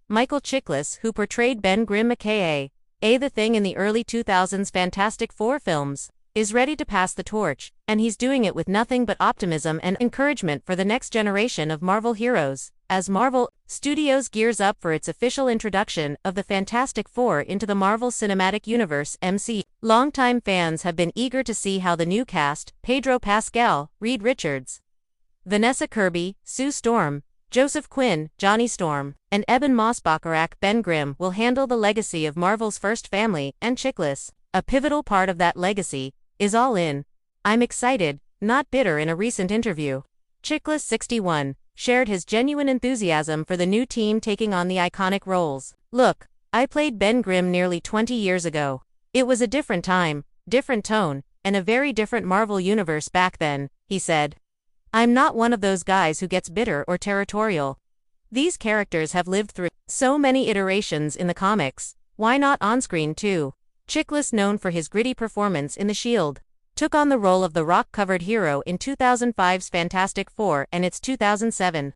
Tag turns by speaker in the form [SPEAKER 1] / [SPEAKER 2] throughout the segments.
[SPEAKER 1] Michael Chiklis, who portrayed Ben Grimm aka the Thing in the early 2000s Fantastic Four films, is ready to pass the torch, and he's doing it with nothing but optimism and encouragement for the next generation of Marvel heroes, as Marvel Studios gears up for its official introduction of the Fantastic Four into the Marvel Cinematic Universe (MCU). Longtime fans have been eager to see how the new cast, Pedro Pascal, Reed Richards, Vanessa Kirby, Sue Storm, Joseph Quinn, Johnny Storm, and Ebon Moss-Bachrach, Ben Grimm, will handle the legacy of Marvel's first family, and Chiklis, a pivotal part of that legacy, is all in. "I'm excited, not bitter." In a recent interview, Chiklis, 61, shared his genuine enthusiasm for the new team taking on the iconic roles. "Look, I played Ben Grimm nearly 20 years ago. It was a different time, different tone, and a very different Marvel universe back then," he said. "I'm not one of those guys who gets bitter or territorial. These characters have lived through so many iterations in the comics, why not on-screen too?" Chiklis, known for his gritty performance in The Shield, took on the role of the rock-covered hero in 2005's Fantastic Four and its 2007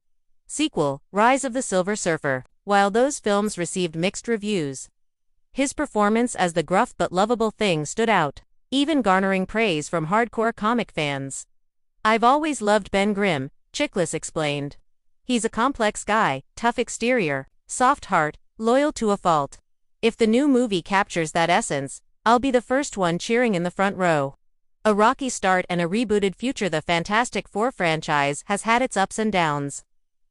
[SPEAKER 1] sequel, Rise of the Silver Surfer. While those films received mixed reviews, his performance as the gruff but lovable Thing stood out, even garnering praise from hardcore comic fans. "I've always loved Ben Grimm," Chiklis explained. "He's a complex guy, tough exterior, soft heart, loyal to a fault. If the new movie captures that essence, I'll be the first one cheering in the front row." A rocky start and a rebooted future. The Fantastic Four franchise has had its ups and downs.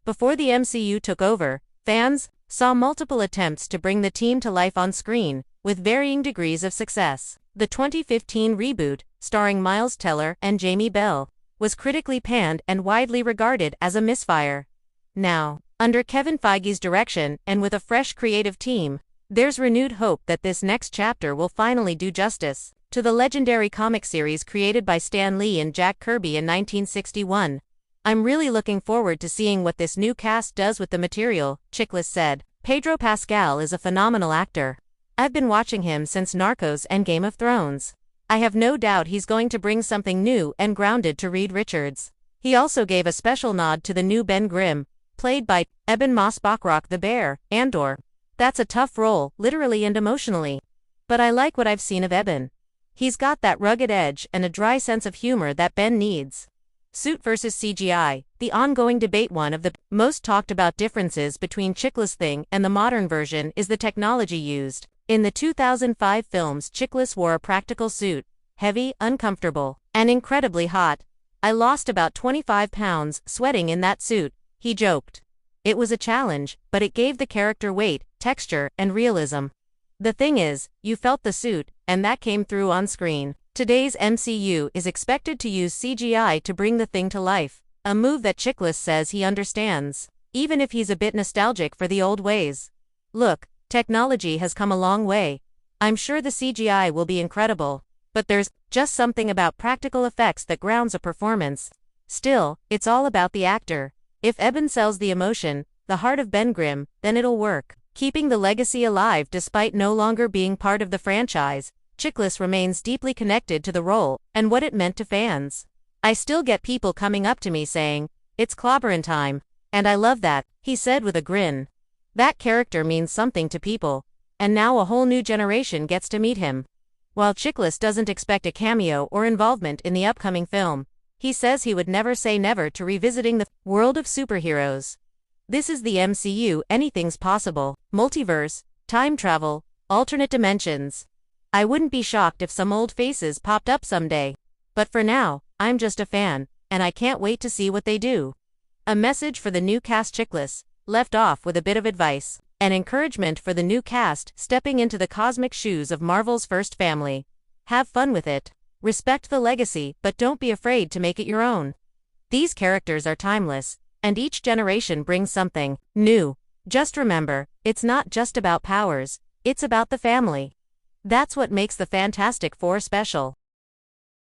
[SPEAKER 1] Before the MCU took over, fans saw multiple attempts to bring the team to life on screen, with varying degrees of success. The 2015 reboot, starring Miles Teller and Jamie Bell, was critically panned and widely regarded as a misfire. Now, under Kevin Feige's direction and with a fresh creative team, there's renewed hope that this next chapter will finally do justice to the legendary comic series created by Stan Lee and Jack Kirby in 1961. "I'm really looking forward to seeing what this new cast does with the material," Chiklis said. "Pedro Pascal is a phenomenal actor. I've been watching him since Narcos and Game of Thrones. I have no doubt he's going to bring something new and grounded to Reed Richards." He also gave a special nod to the new Ben Grimm, played by Ebon Moss-Bachrach the Bear, Andor. "That's a tough role, literally and emotionally. But I like what I've seen of Ebon. He's got that rugged edge and a dry sense of humor that Ben needs." Suit versus CGI, the ongoing debate. One of the most talked about differences between Chiklis' Thing and the modern version is the technology used. In the 2005 films, Chiklis wore a practical suit, heavy, uncomfortable, and incredibly hot. "I lost about 25 pounds sweating in that suit," he joked. "It was a challenge, but it gave the character weight, texture, and realism. The thing is, you felt the suit, and that came through on screen." Today's MCU is expected to use CGI to bring the Thing to life, a move that Chiklis says he understands, even if he's a bit nostalgic for the old ways. "Look, technology has come a long way. I'm sure the CGI will be incredible, but there's just something about practical effects that grounds a performance. Still, it's all about the actor. If Ebon sells the emotion, the heart of Ben Grimm, then it'll work." Keeping the legacy alive despite no longer being part of the franchise, Chiklis remains deeply connected to the role and what it meant to fans. "I still get people coming up to me saying, 'It's clobberin' time,' and I love that," he said with a grin. That character means something to people, and now a whole new generation gets to meet him. While Chiklis doesn't expect a cameo or involvement in the upcoming film, he says he would never say never to revisiting the world of superheroes. This is the MCU, anything's possible. Multiverse, time travel, alternate dimensions. "I wouldn't be shocked if some old faces popped up someday. But for now, I'm just a fan, and I can't wait to see what they do." A message for the new cast. Chiklis left off with a bit of advice and encouragement for the new cast stepping into the cosmic shoes of Marvel's first family. "Have fun with it. Respect the legacy, but don't be afraid to make it your own. These characters are timeless, and each generation brings something new. Just remember, it's not just about powers, it's about the family. That's what makes the Fantastic Four special."